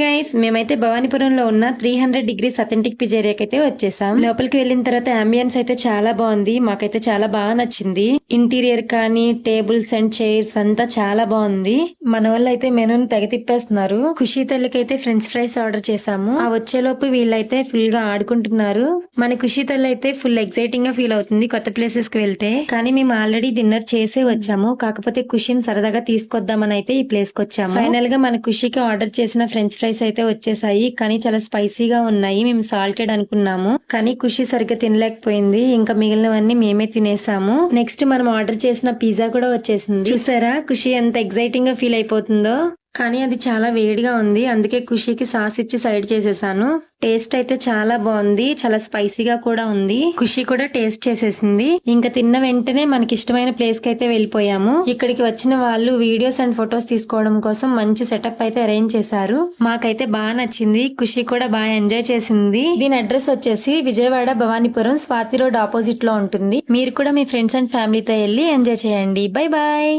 Guys మేమైతే భవానీపురంలో ఉన్న 300 degrees authentic పిజ్జేరియాకి అయితే వచ్చేసాం. లోపలికి వెళ్ళిన తర్వాత అంబియన్స్ అయితే చాలా బాగుంది. మాకైతే చాలా బాగా నచ్చింది. ఇంటీరియర్ కానీ టేబుల్స్ అండ్ చైర్స్ అంతా చాలా బాగుంది. మన వాళ్ళు అయితే మెనూని తెగ తిప్పేస్తున్నారు. ఖుషి తల్లికి అయితే ఫ్రెంచ్ ఫ్రైస్ ఆర్డర్ చేసాము. ఆ వచ్చేలోపు వీళ్ళైతే ఫుల్ గా ఆడుకుంటున్నారు. మన ఖుషి తల్లి అయితే ఫుల్ ఎక్సైటింగ్ గా ఫీల్ అవుతుంది కొత్త ప్లేసెస్ కి వెళ్తే. కానీ మేము ఆల్రెడీ డిన్నర్ చేసే వచ్చాము. కాకపోతే ఖుషిని సరదాగా తీసుకొద్దామని అయితే ఈ ప్లేస్ కి వచ్చాము. ఫైనల్ గా మన ఖుషికి ఆర్డర్ చేసిన ఫ్రెంచ్ ఫ్రైస్ అయితే వచ్చేసాయి. కానీ చాలా స్పైసీగా ఉన్నాయి. మేము సాల్టెడ్ అనుకున్నాము కానీ ఖుషి సరిగ్గా తినలేకపోయింది. ఇంకా మిగిలినవన్నీ మేమే తినేసాము. నెక్స్ట్ మనం ఆర్డర్ చేసిన పిజ్జా కూడా వచ్చేసింది. చూసారా ఖుషి ఎంత ఎక్సైటింగ్ గా ఫీల్ అయిపోతుందో. కానీ అది చాలా వేడిగా ఉంది. అందుకే ఖుషికి సాస్ ఇచ్చి సైడ్ చేసేసాను. టేస్ట్ అయితే చాలా బాగుంది. చాలా స్పైసీగా కూడా ఉంది. ఖుషి కూడా టేస్ట్ చేసేసింది. ఇంకా తిన్న వెంటనే మనకి ఇష్టమైన ప్లేస్ కి అయితే వెళ్ళిపోయాము. ఇక్కడికి వచ్చిన వాళ్ళు వీడియోస్ అండ్ ఫొటోస్ తీసుకోవడం కోసం మంచి సెటప్ అయితే అరేంజ్ చేశారు. మాకైతే బాగా నచ్చింది. ఖుషి కూడా బాగా ఎంజాయ్ చేసింది. దీని అడ్రస్ వచ్చేసి విజయవాడ భవానీపురం స్వాతి రోడ్ ఆపోజిట్ లో ఉంటుంది. మీరు కూడా మీ ఫ్రెండ్స్ అండ్ ఫ్యామిలీతో వెళ్ళి ఎంజాయ్ చేయండి. Bye bye.